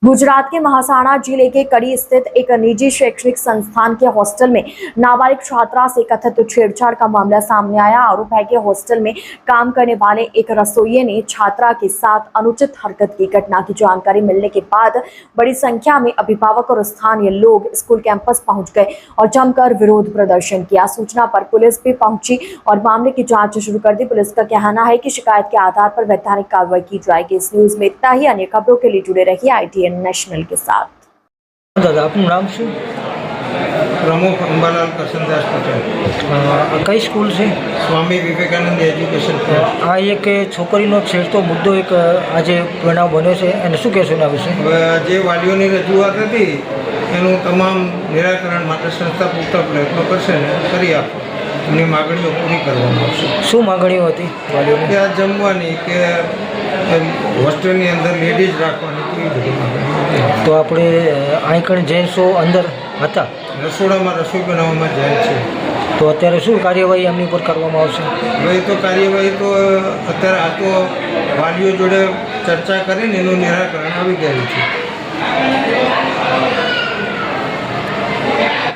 गुजरात के महासाणा जिले के कड़ी स्थित एक निजी शैक्षणिक संस्थान के हॉस्टल में नाबालिग छात्रा से कथित छेड़छाड़ का मामला सामने आया। आरोप है कि हॉस्टल में काम करने वाले एक रसोइये ने छात्रा के साथ अनुचित हरकत की। घटना की जानकारी मिलने के बाद बड़ी संख्या में अभिभावक और स्थानीय लोग स्कूल कैंपस पहुंच गए और जमकर विरोध प्रदर्शन किया। सूचना पर पुलिस भी पहुंची और मामले की जांच शुरू कर दी। पुलिस का कहना है कि शिकायत के आधार पर वैधानिक कार्रवाई की जाएगी। इस न्यूज में इतना ही। अन्य खबरों के लिए जुड़े रहिए ITN नेशनल के साथ। दादा आपનું નામ શું? प्रमुख अंबालाल करसनदास पटेल। કઈ સ્કૂલ છે? Swami Vivekananda education trust. આ એક છોકરીનો છેડતો મુદ્દો એક આજે બનાવ બન્યો છે અને શું કહેશો એના વિશે? હવે જે વાલીઓની રજૂઆત હતી એનું તમામ નિરાકરણ માટે સંસ્થા પૂરતા પ્રયત્નો કરશે ને કરી આપો, એમની માગણીઓ પૂરી કરવામાં આવશે। શું માગણીઓ હતી વાલીઓની? કે આ જમવાની કે હોસ્ટેલની અંદર લેડીઝ રાખવાની એવી બધી માગણીઓ હતી। તો આપણે આંકણ જેન્ટ્સો અંદર હતા, રસોડામાં રસોઈ બનાવવામાં જાય છે। તો અત્યારે શું કાર્યવાહી એમની ઉપર કરવામાં આવશે? હવે એ તો કાર્યવાહી તો અત્યારે આ તો વાલીઓ જોડે ચર્ચા કરીને એનું નિરાકરણ આવી ગયું છે।